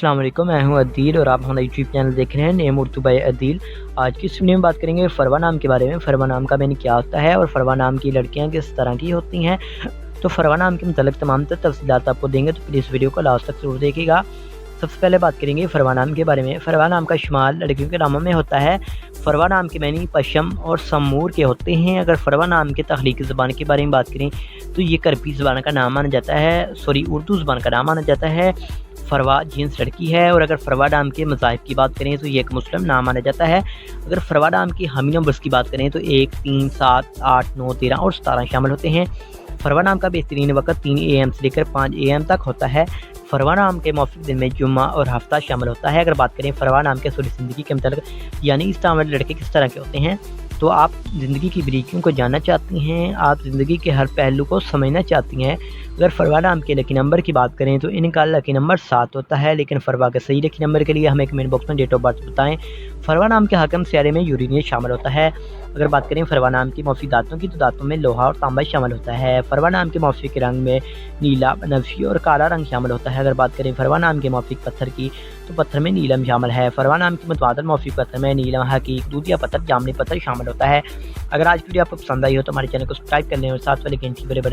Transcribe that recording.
अस्सलाम वालेकुम, मैं हूं अदील और आप हमारा यूट्यूब चैनल देख रहे हैं नेम उर्दू बाय अदील। आज की इस वीडियो में बात करेंगे फरवा नाम के बारे में। फरवा नाम का मीनिंग क्या होता है और फरवा नाम की लड़कियां किस तरह की होती हैं। तो फरवा नाम के मुतालिक तमाम तफसीलात आपको देंगे, तो प्लीज़ वीडियो को लास्ट तक जरूर देखिएगा। सबसे पहले बात करेंगे फरवा नाम के बारे में। फरवा नाम का इस्तेमाल लड़कियों के नामों में होता है। फरवा नाम के मानी पशम और समूर के होते हैं। अगर फरवा नाम के तख्लीकी ज़बान के बारे में बात करें तो ये करपी ज़बान का नाम माना जाता है, उर्दू ज़बान का नाम माना जाता है। फरवा जीन्स लड़की है। और अगर फरवा नाम के मज़ाहिब की बात करें तो ये एक मुस्लिम नाम माना जाता है। अगर फरवा नाम की हामी नंबर्स की बात करें तो 1, 3, 7, 8, 9, 13 और 17 शामिल होते हैं। फरवा नाम का बेहतरीन वक्त 3 AM से लेकर 5 AM तक होता है। फरवा नाम के मौफिक दिन में जुम्मा और हफ्ता शामिल होता है। अगर बात करें फरवा नाम के सूरी ज़िंदगी के मतलब यानी इस तरह वाले लड़के किस तरह के होते हैं, तो आप ज़िंदगी की बारीकियों को जानना चाहती हैं, आप ज़िंदगी के हर पहलू को समझना चाहती हैं। अगर फरवा नाम के लकी नंबर की बात करें तो इनका लकी नंबर 7 होता है। लेकिन फरवा के सही लकी नंबर के लिए हमें कमेंट बॉक्स में डेट ऑफ बर्थ बताएं। फरवा नाम के हकम सियारे में यूरेनियस शामिल होता है। अगर बात करें फरवा नाम की मौफी दांतों की तो दांतों में लोहा और तांबा शामिल होता है। फरवा नाम के मौफी के रंग में नीला, बनफशी और काला रंग शामिल होता है। अगर बात करें फरवा नाम के मौफिक पत्थर की तो पत्थर में नीलम शामिल है। फरवा नाम की मुतबादल मौफिक पत्थर में नीलम, हकीक, दूधिया पत्थर, जामनी पत्थर शामिल होता है। अगर आज की वीडियो आपको पसंद आई हो तो हमारे चैनल को सब्सक्राइब कर लें और साथ वाले घंटी वाले